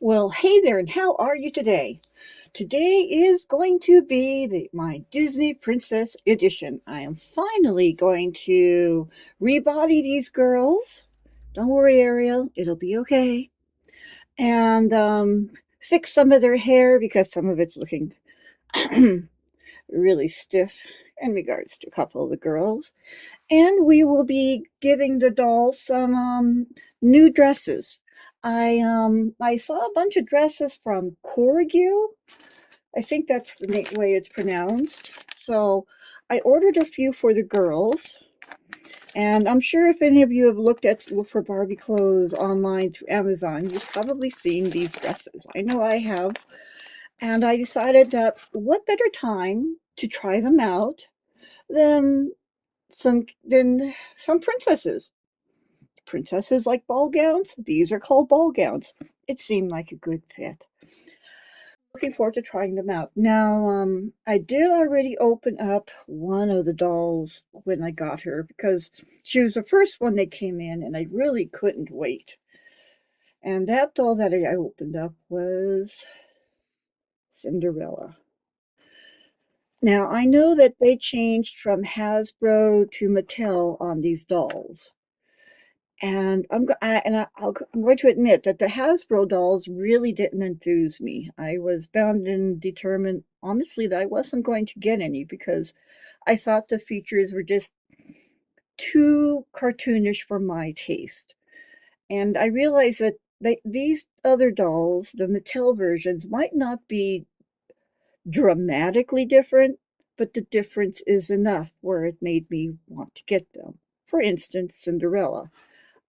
Well, hey there, and how are you today? Today is going to be my Disney Princess edition. I am finally going to rebody these girls. Don't worry, Ariel, it'll be okay. And fix some of their hair because some of it's looking really stiff in regards to a couple of the girls. And we will be giving the dolls some new dresses. I saw a bunch of dresses from Corogu. I think that's the way it's pronounced. So I ordered a few for the girls, and I'm sure if any of you have looked for Barbie clothes online through Amazon, you've probably seen these dresses. I know I have, and I decided that what better time to try them out than some princesses. Princesses like ball gowns. These are called ball gowns. It seemed like a good fit. Looking forward to trying them out. Now, I did already open up one of the dolls when I got her because she was the first one that came in and I really couldn't wait. And that doll that I opened up was Cinderella. Now, I know that they changed from Hasbro to Mattel on these dolls. And I'm going to admit that the Hasbro dolls really didn't enthuse me. I was bound and determined, honestly, that I wasn't going to get any because I thought the features were just too cartoonish for my taste. And I realized that these other dolls, the Mattel versions, might not be dramatically different, but the difference is enough where it made me want to get them. For instance, Cinderella.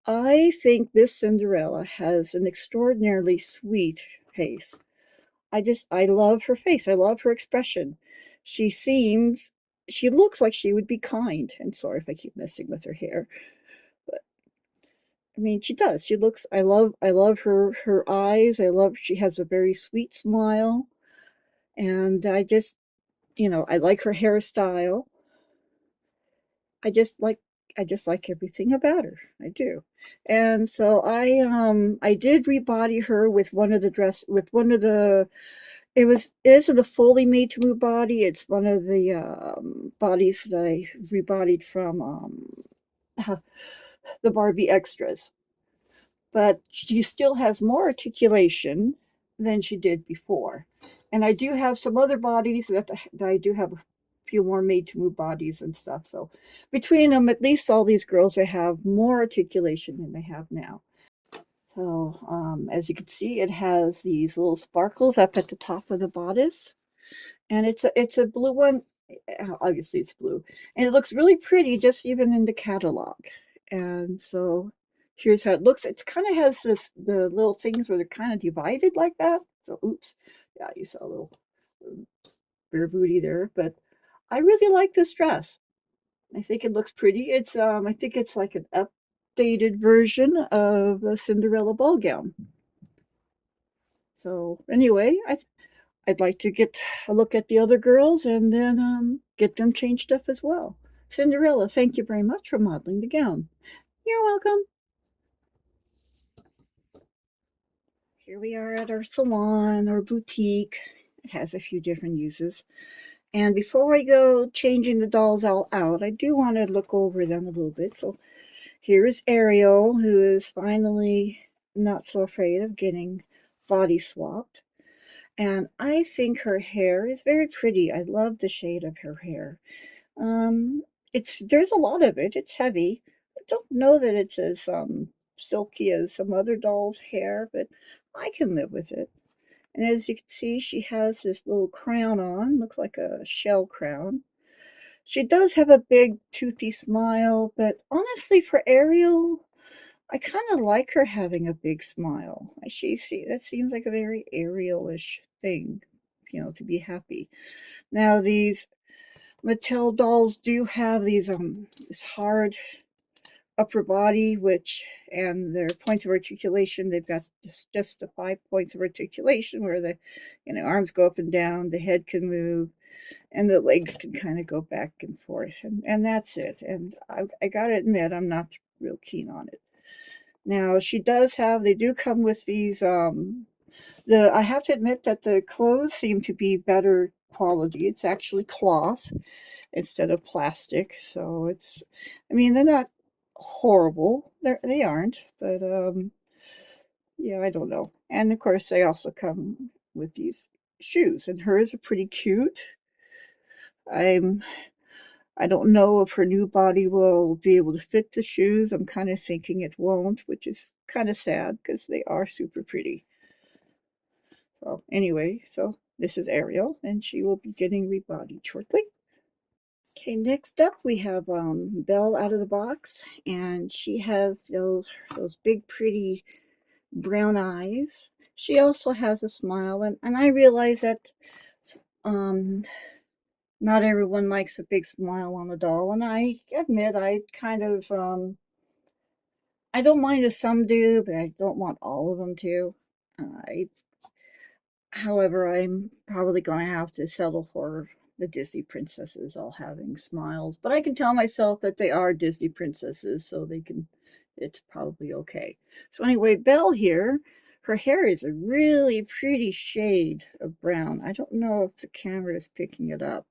I think this Cinderella has an extraordinarily sweet face. I love her face. I love her expression. She seems, she looks like she would be kind. And sorry if I keep messing with her hair, but I mean, she does. I love her eyes. She has a very sweet smile. And I like her hairstyle. I just like I just like everything about her. I do. And so I did rebody her with one of the it isn't a fully made to move body. It's one of the bodies that I rebodied from the Barbie extras. But she still has more articulation than she did before. And I do have some other bodies that I do have a few more made to move bodies and stuff. So between them, at least all these girls will have more articulation than they have now. So as you can see, it has these little sparkles up at the top of the bodice, and it's a blue one. Obviously, it's blue, and it looks really pretty just even in the catalog. And so here's how it looks. It kind of has the little things where they're kind of divided like that. So oops, yeah, you saw a little bare booty there, but I really like this dress. I think it looks pretty. I think it's like an updated version of the Cinderella ball gown. So anyway, I'd like to get a look at the other girls and then get them changed up as well. Cinderella, thank you very much for modeling the gown. You're welcome. Here we are at our salon or boutique. It has a few different uses. And before I go changing the dolls all out, I do want to look over them a little bit. So here is Ariel, who is finally not so afraid of getting body swapped. And I think her hair is very pretty. I love the shade of her hair. Um, there's a lot of it. It's heavy. I don't know that it's as silky as some other doll's hair, but I can live with it. And as you can see, she has this little crown on, looks like a shell crown. She does have a big toothy smile, but honestly, for Ariel, I kind of like her having a big smile. That seems like a very Ariel-ish thing, to be happy. Now these Mattel dolls do have this hard upper body, and their points of articulation. They've got just the 5 points of articulation where the arms go up and down, the head can move, and the legs can kind of go back and forth, and that's it. And I gotta admit, I'm not real keen on it. Now they do come with these. The I have to admit that the clothes seem to be better quality. It's actually cloth instead of plastic, so it's. I mean, they're not horrible. They aren't, but yeah, I don't know. And of course, they also come with these shoes, and hers are pretty cute. I'm I don't know if her new body will be able to fit the shoes. I'm kind of thinking it won't, which is kind of sad because they are super pretty. Well, anyway, so this is Ariel, and she will be getting rebodied shortly. Okay, next up we have Belle out of the box, and she has those big, pretty brown eyes. She also has a smile, and I realize that um, not everyone likes a big smile on a doll, and I admit I kind of I don't mind if some do, but I don't want all of them to. I However, I'm probably going to have to settle for the Disney princesses all having smiles. But I can tell myself that they are Disney princesses, so it's probably okay. So, anyway, Belle here, her hair is a really pretty shade of brown. I don't know if the camera is picking it up,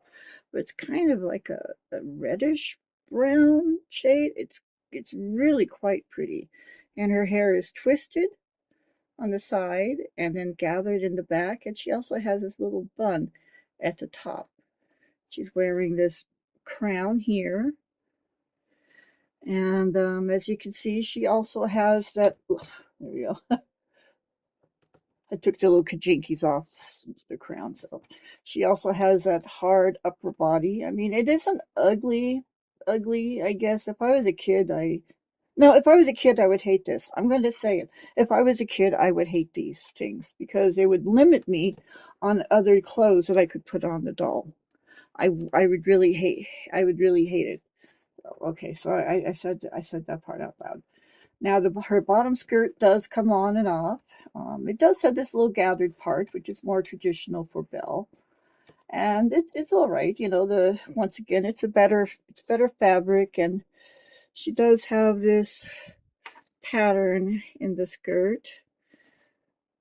but it's kind of like a reddish brown shade. It's really quite pretty. And her hair is twisted on the side and then gathered in the back. And she also has this little bun at the top. She's wearing this crown here. And as you can see, she also has that. There we go. I took the little kajinkis off the crown. So she also has that hard upper body. I mean, it isn't ugly, I guess. If I was a kid, no, if I was a kid, I would hate this. I'm going to say it. If I was a kid, I would hate these things because they would limit me on other clothes that I could put on the doll. I would really hate. I would really hate it. Okay, so I said that part out loud. Now her bottom skirt does come on and off. It does have this little gathered part, which is more traditional for Belle, and it's all right. You know, the once again, it's better fabric, and she does have this pattern in the skirt,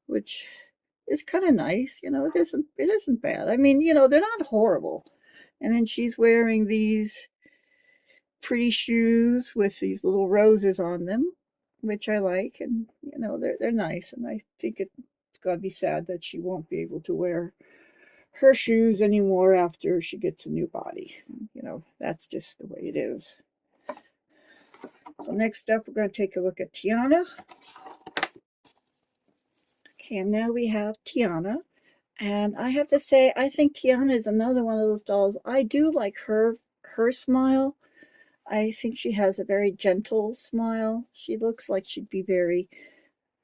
which is kind of nice. You know, it isn't bad. I mean, you know, they're not horrible. And then she's wearing these pretty shoes with these little roses on them, which I like, and you know, they're nice. And I think it's gonna be sad that she won't be able to wear her shoes anymore after she gets a new body. You know, that's just the way it is. So next up, we're going to take a look at Tiana. Okay, and now we have Tiana. And I have to say, I think Tiana is another one of those dolls. I do like her smile. I think she has a very gentle smile. She looks like she'd be very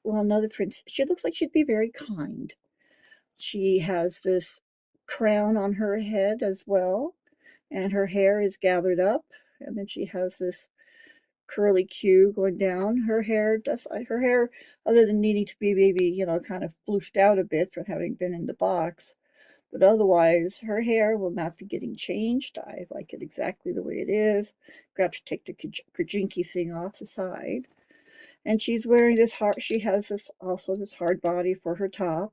well, another prince. She looks like she'd be very kind. She has this crown on her head as well, and her hair is gathered up, and then she has this curly queue going down. Her hair, other than needing to be maybe, you know, kind of floofed out a bit from having been in the box, but otherwise, her hair will not be getting changed. I like it exactly the way it is. Got to take the Kajinki thing off the side. And she's wearing this hard, she has this hard body for her top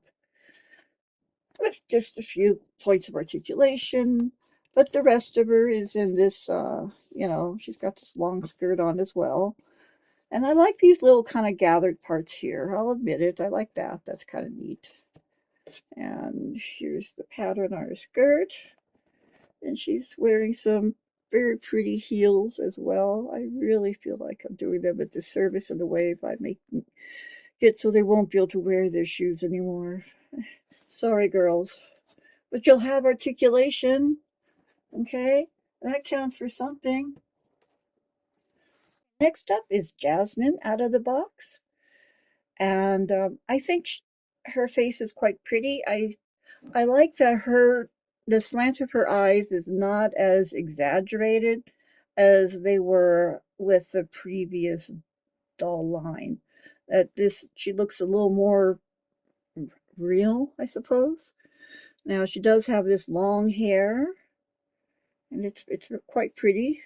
with just a few points of articulation. But the rest of her is in this, you know, she's got this long skirt on as well. And I like these little kind of gathered parts here. I'll admit it. I like that. That's kind of neat. And here's the pattern on her skirt. And she's wearing some very pretty heels as well. I really feel like I'm doing them a disservice in a way by making it so they won't be able to wear their shoes anymore. Sorry, girls. But you'll have articulation, okay? That counts for something. Next up is Jasmine out of the box. And I think her face is quite pretty. I like that the slant of her eyes is not as exaggerated as they were with the previous doll line. That this she looks a little more real, I suppose. Now she does have this long hair, and it's quite pretty.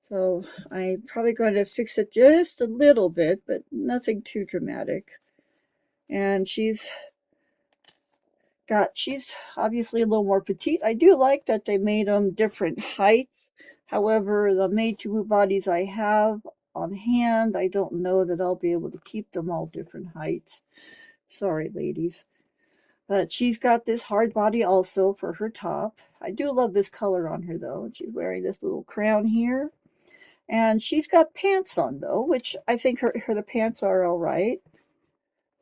So I'm probably going to fix it just a little bit, but nothing too dramatic. And she's obviously a little more petite. I do like that they made them different heights. However, the made to move bodies I have on hand, I don't know that I'll be able to keep them all different heights. Sorry, ladies. But she's got this hard body also for her top. I do love this color on her though. She's wearing this little crown here. And she's got pants on though, which I think her the pants are all right.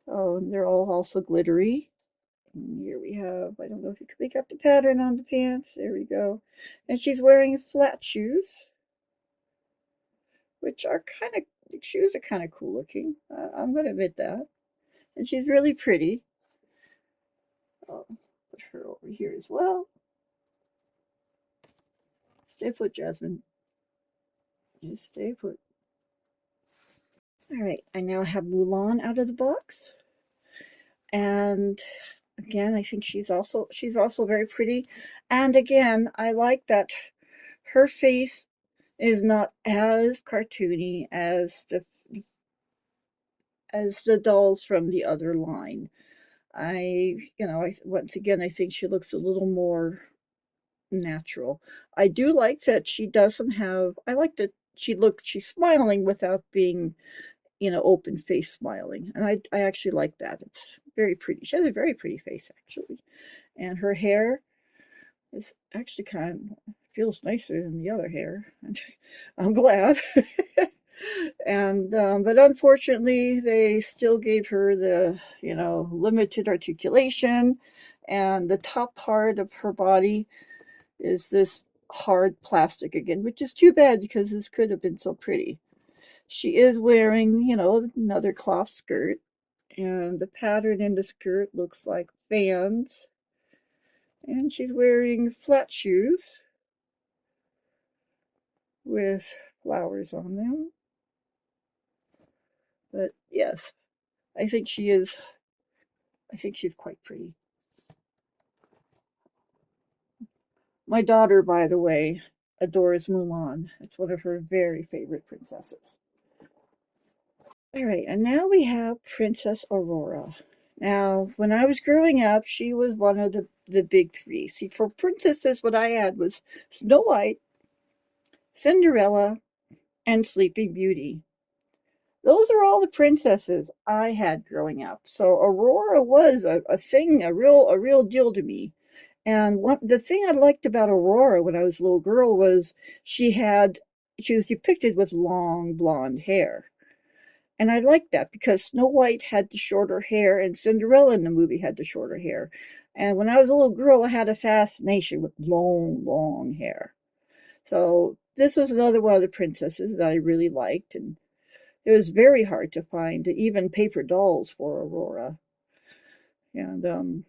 Oh, they're all also glittery. And here we have, I don't know if you can make out the pattern on the pants. There we go. And she's wearing flat shoes, which are kind of, the shoes are kind of cool looking. I'm going to admit that. And she's really pretty. I'll put her over here as well. Stay put, Jasmine. Just stay put. All right, I now have Mulan out of the box. And again, I think she's also very pretty. And again, I like that her face is not as cartoony as the dolls from the other line. Once again, I think she looks a little more natural. I do like that she doesn't have. I like that she's smiling without being, open face smiling, and I actually like that. It's very pretty. She has a very pretty face actually, and her hair is actually kind of feels nicer than the other hair. I'm glad. And but unfortunately, they still gave her the limited articulation, and the top part of her body is this hard plastic again, which is too bad because this could have been so pretty. She is wearing, another cloth skirt, and the pattern in the skirt looks like fans, and she's wearing flat shoes with flowers on them. But yes, I think she is. I think she's quite pretty. My daughter, by the way, adores Mulan. It's one of her very favorite princesses. All right, and now we have Princess Aurora. Now, when I was growing up, she was one of the big three. See, for princesses, what I had was Snow White, Cinderella, and Sleeping Beauty. Those are all the princesses I had growing up. So Aurora was a thing, a real deal to me. And the thing I liked about Aurora when I was a little girl was she was depicted with long blonde hair. And I liked that because Snow White had the shorter hair and Cinderella in the movie had the shorter hair. And when I was a little girl, I had a fascination with long, long hair. So this was another one of the princesses that I really liked. And it was very hard to find even paper dolls for Aurora. And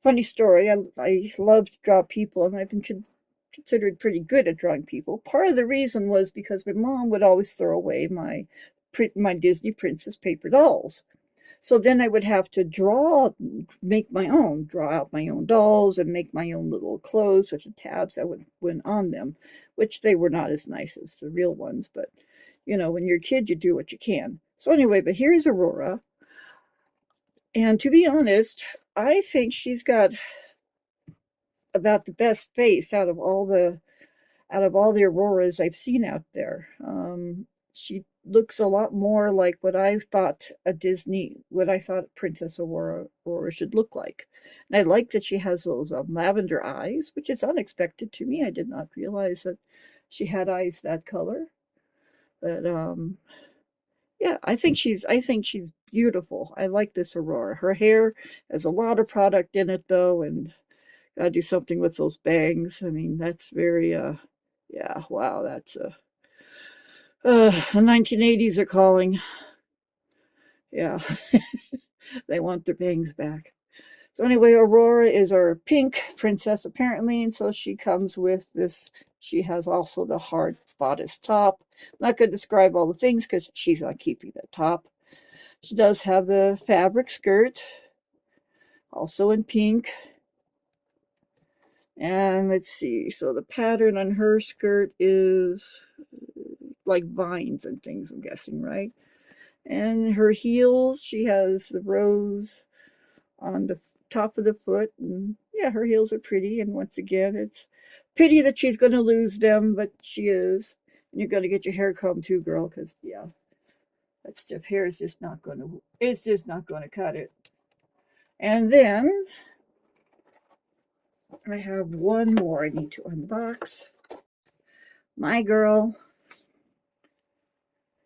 funny story, I love to draw people, and I've been considered pretty good at drawing people. Part of the reason was because my mom would always throw away my Disney Princess paper dolls. So then I would have to draw out my own dolls and make my own little clothes with the tabs that went on them, which they were not as nice as the real ones. But, when you're a kid, you do what you can. So anyway, but here's Aurora. And to be honest, I think she's got about the best face out of all the Auroras I've seen out there. She looks a lot more like what I thought Princess Aurora should look like. And I like that she has those lavender eyes, which is unexpected to me. I did not realize that she had eyes that color. But yeah, I think she's beautiful. I like this Aurora. Her hair has a lot of product in it though, and gotta do something with those bangs. I mean, that's very yeah, wow, that's the 1980s are calling. Yeah, they want their bangs back. So anyway, Aurora is our pink princess apparently, and so she comes with this. She has also the hard bodice top. I'm not going to describe all the things because she's not keeping the top. She does have the fabric skirt, also in pink. And let's see, so the pattern on her skirt is like vines and things, I'm guessing, right? And her heels, she has the rose on the top of the foot. And yeah, her heels are pretty. And once again, it's pity that she's going to lose them, but she is. And you're going to get your hair combed too, girl, because yeah, that stiff hair is just not going to. It's just not going to cut it. And then I have one more I need to unbox. My girl,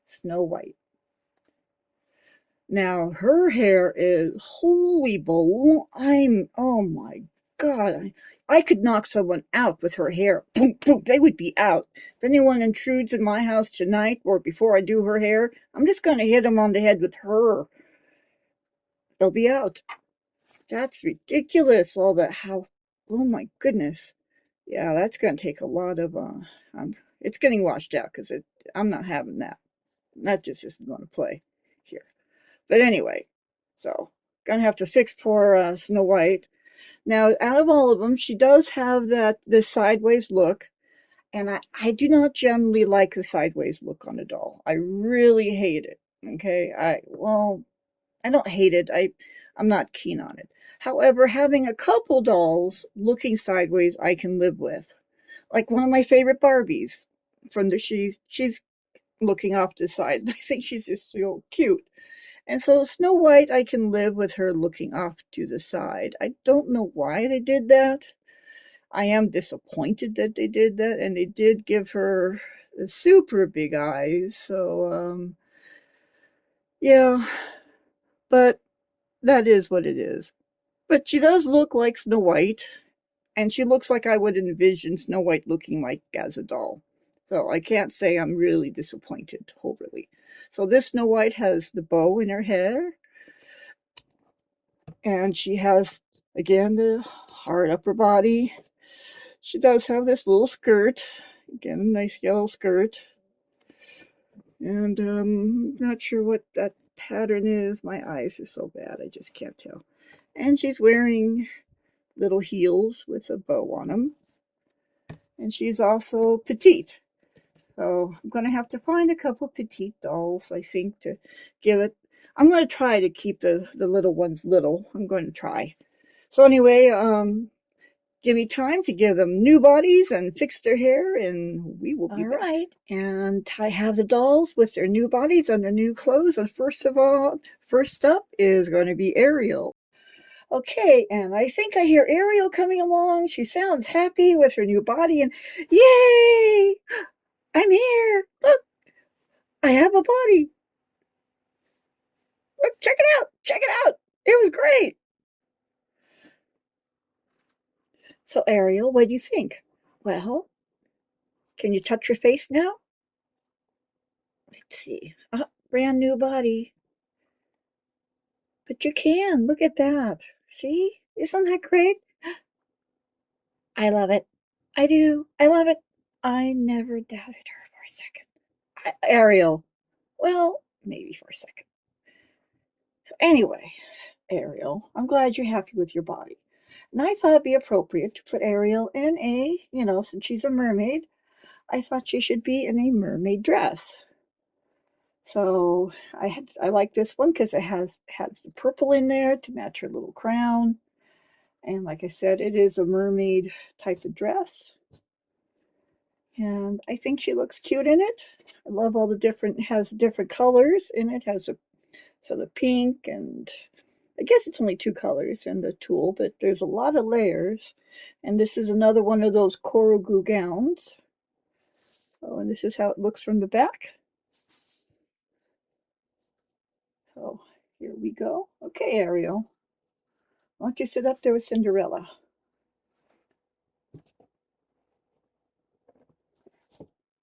Snow White. Now her hair is holy balloon. Oh my God. I could knock someone out with her hair. Boom, boom, they would be out. If anyone intrudes in my house tonight or before I do her hair, I'm just going to hit them on the head with her. They'll be out. That's ridiculous. All that, oh my goodness. Yeah, that's going to take a lot of, it's getting washed out because I'm not having that. That just isn't going to play here. But anyway, so gonna have to fix poor Snow White. Now, out of all of them, she does have this sideways look, and I do not generally like the sideways look on a doll. I really hate it. Okay, I don't hate it. I'm not keen on it. However, having a couple dolls looking sideways, I can live with. Like one of my favorite Barbies, she's looking off the side. I think she's just so cute. And so Snow White, I can live with her looking off to the side. I don't know why they did that. I am disappointed that they did that, and they did give her super big eyes. So, yeah, but that is what it is. But she does look like Snow White, and she looks like I would envision Snow White looking like as a doll. So I can't say I'm really disappointed overly. So this Snow White has the bow in her hair, and she has again the hard upper body. She does have this little skirt, again a nice yellow skirt, and not sure what that pattern is. My eyes are so bad I just can't tell. And she's wearing little heels with a bow on them, and she's also petite. So I'm going to have to find a couple petite dolls, I think, to give it. I'm going to try to keep the little ones little. I'm going to try. So anyway, give me time to give them new bodies and fix their hair, and we will be all back. Right. And I have the dolls with their new bodies and their new clothes. And first up is going to be Ariel. Okay, and I think I hear Ariel coming along. She sounds happy with her new body, and yay! I'm here. Look, I have a body. Look, check it out. Check it out. It was great. So, Ariel, what do you think? Well, can you touch your face now? Let's see. Brand new body. But you can. Look at that. See? Isn't that great? I love it. I do. I love it. I never doubted her for a second. Ariel. Well, maybe for a second. So, anyway, Ariel, I'm glad you're happy with your body. And I thought it'd be appropriate to put Ariel in since she's a mermaid, I thought she should be in a mermaid dress. So I like this one because it has the purple in there to match her little crown. And like I said, it is a mermaid type of dress. And I think she looks cute in it. I love all has different colors in it. Has the pink, and I guess it's only two colors in the tulle, but there's a lot of layers. And this is another one of those Corogu gowns. Oh, and this is how it looks from the back. So here we go. Okay, Ariel. Why don't you sit up there with Cinderella?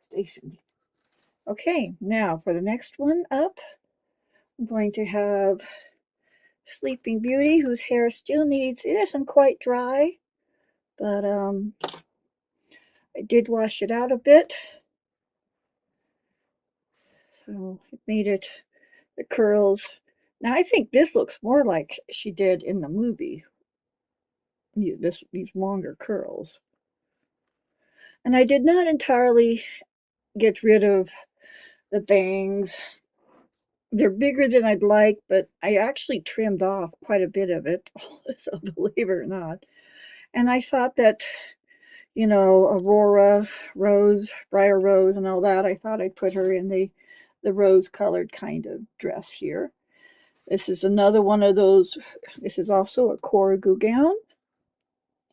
Stay, Cindy. Okay, now for the next one up, I'm going to have Sleeping Beauty, whose hair still it isn't quite dry, but I did wash it out a bit. So it made the curls. Now I think this looks more like she did in the movie. These longer curls. And I did not entirely get rid of the bangs. they're bigger than I'd like, but I actually trimmed off quite a bit of it, so believe it or not. And I thought that, Aurora, Rose, Briar Rose, and all that, I thought I'd put her in the rose-colored kind of dress here. This is another one of those. This is also a Corogu gown,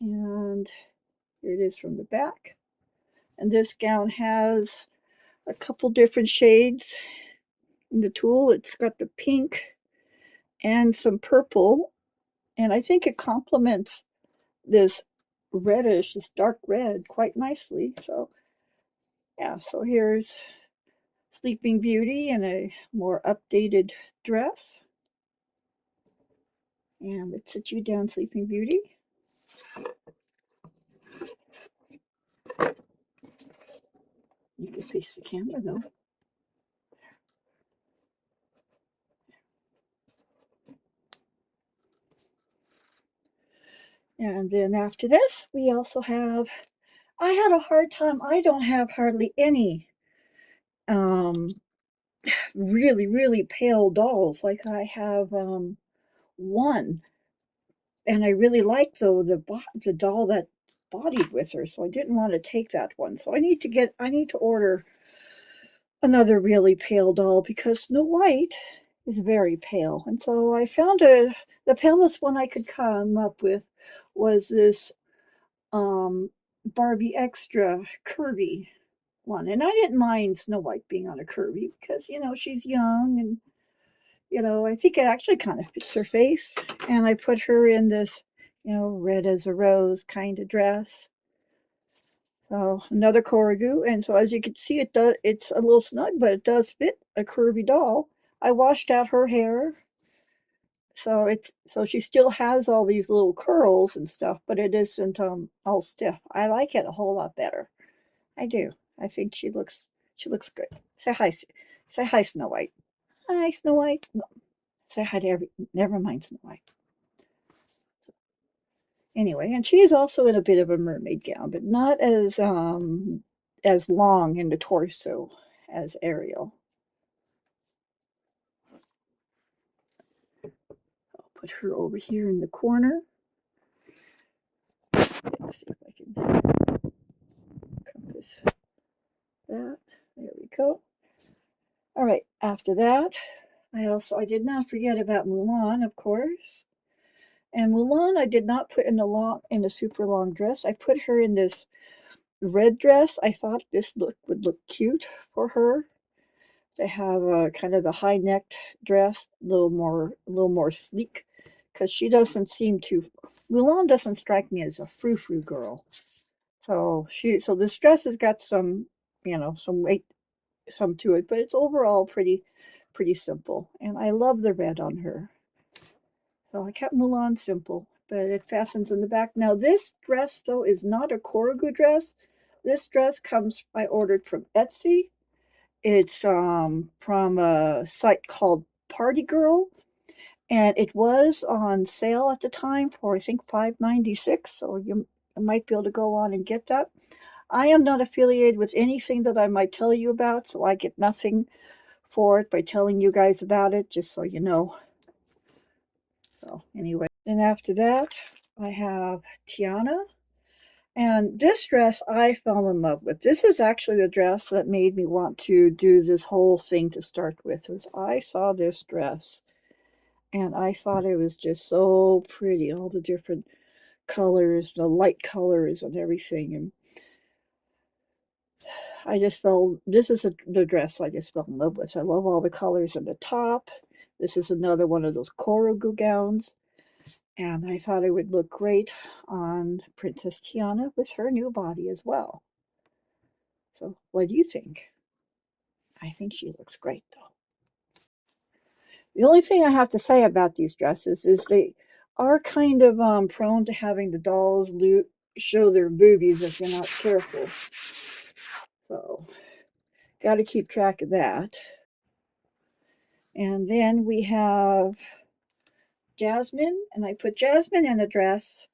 and here it is from the back. And this gown has a couple different shades in the tulle. It's got the pink and some purple, and I think it complements this reddish, this dark red, quite nicely. So, yeah, so here's Sleeping Beauty in a more updated dress. And let's sit you down, Sleeping Beauty. You can face the camera though. And then after this, we also have, I had a hard time. I don't have hardly any um, really, really pale dolls. Like I have one, and I really like though the doll that bodied with her, so I didn't want to take that one. So I need to order another really pale doll because Snow White is very pale. And so I found the palest one I could come up with was this um, Barbie Extra curvy one. And I didn't mind Snow White being on a curvy because, she's young and, I think it actually kind of fits her face. And I put her in this, red as a rose kind of dress. So another Corogu. And so as you can see, it's a little snug, but it does fit a curvy doll. I washed out her hair. So she still has all these little curls and stuff, but it isn't all stiff. I like it a whole lot better. I do. I think she looks good. Say hi, Snow White. Hi, Snow White. No, say hi to never mind, Snow White. So, anyway, and she is also in a bit of a mermaid gown, but not as long in the torso as Ariel. I'll put her over here in the corner. Let's see if I can compass that. There we go. All right, after that, I did not forget about Mulan, of course. And Mulan, I did not put in a super long dress. I put her in this red dress. I thought this look would look cute for her to have a kind of a high necked dress, a little more sleek, because she doesn't seem to. Mulan doesn't strike me as a frou frou girl. So this dress has got some, some weight, some to it, but it's overall pretty simple. And I love the red on her. So I kept Mulan simple, but it fastens in the back. Now this dress though is not a Corogu dress. This dress I ordered from Etsy. It's from a site called Party Girl, and it was on sale at the time for I think $5.96. So you might be able to go on and get that. I am not affiliated with anything that I might tell you about, so I get nothing for it by telling you guys about it, just so you know. So anyway, then after that, I have Tiana. And this dress I fell in love with. This is actually the dress that made me want to do this whole thing to start with. Was I saw this dress and I thought it was just so pretty, all the different colors, the light colors and everything. And this is the dress I just fell in love with. I love all the colors in the top. This is another one of those Corogu gowns. And I thought it would look great on Princess Tiana with her new body as well. So, what do you think? I think she looks great, though. The only thing I have to say about these dresses is they are kind of prone to having the dolls show their boobies if you're not careful. So, got to keep track of that. And then we have Jasmine, and I put Jasmine in a dress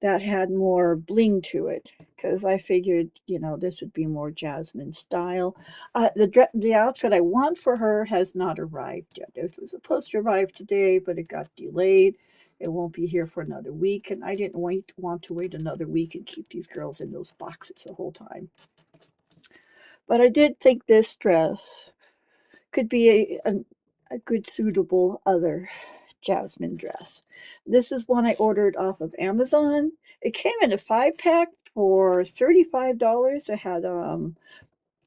that had more bling to it, because I figured, this would be more Jasmine style. The outfit I want for her has not arrived yet. It was supposed to arrive today, but it got delayed. It won't be here for another week, and I didn't want to wait another week and keep these girls in those boxes the whole time. But I did think this dress could be a good suitable other Jasmine dress. This is one I ordered off of Amazon. It came in a 5-pack for $35. It had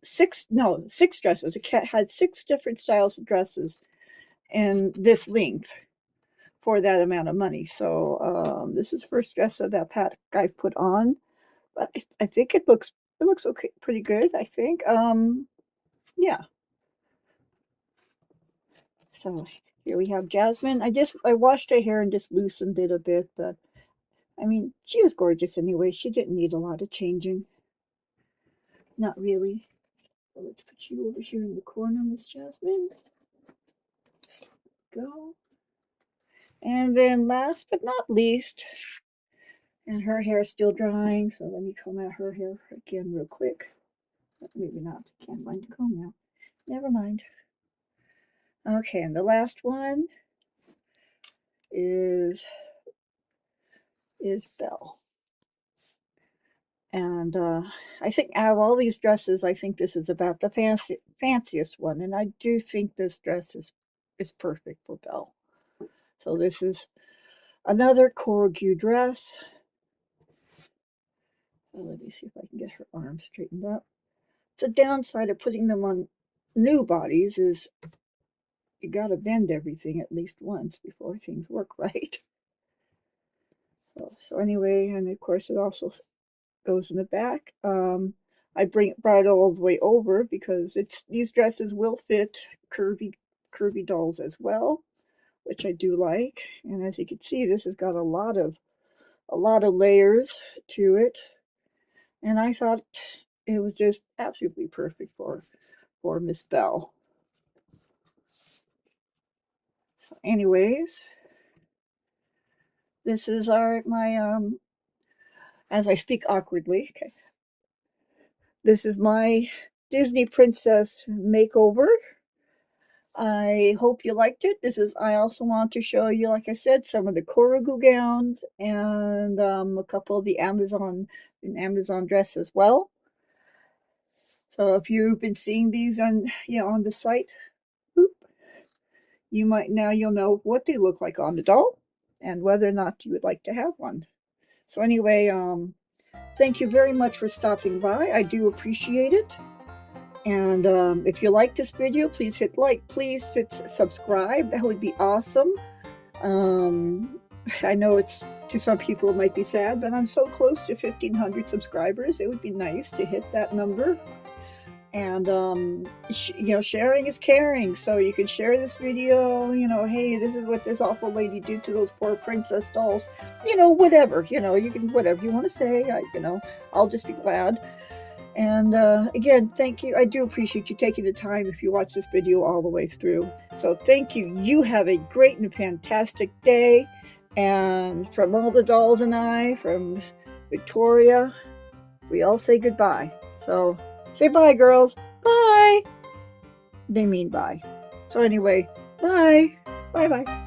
six dresses. It had 6 different styles of dresses and this length for that amount of money. So this is the first dress of that pack I've put on, but I think it looks okay, pretty good. I think. Yeah. So here we have Jasmine. I washed her hair and just loosened it a bit, but I mean, she was gorgeous anyway. She didn't need a lot of changing. Not really. So let's put you over here in the corner, Miss Jasmine. Go. And then last but not least, and her hair is still drying, so let me comb out her hair again real quick. Maybe not. Can't find the comb now. Never mind. Okay, and the last one is Belle. And I think out of all these dresses, I think this is about the fanciest one. And I do think this dress is perfect for Belle. So this is another Corogu dress. Let me see if I can get her arms straightened up. The downside of putting them on new bodies is you got to bend everything at least once before things work right. So anyway, and of course it also goes in the back. I brought it all the way over because these dresses will fit curvy dolls as well, which I do like. And as you can see, this has got a lot of layers to it, and I thought it was just absolutely perfect for Miss Belle. So, anyways, this is my as I speak awkwardly. Okay, this is my Disney Princess makeover. I hope you liked it. I also want to show you, like I said, some of the Corogu gowns and a couple of the Amazon dress as well. So if you've been seeing these on the site, you'll know what they look like on the doll and whether or not you would like to have one. So anyway, thank you very much for stopping by. I do appreciate it. And if you like this video, please hit like. Please hit subscribe. That would be awesome. I know to some people it might be sad, but I'm so close to 1,500 subscribers. It would be nice to hit that number. And sharing is caring. So you can share this video. Hey, this is what this awful lady did to those poor princess dolls. Whatever. You can whatever you want to say. I'll just be glad. And again, thank you. I do appreciate you taking the time if you watch this video all the way through. So thank you. You have a great and fantastic day. And from all the dolls and I, from Victoria, we all say goodbye. So say bye, girls. Bye. They mean bye. So anyway, bye. Bye-bye.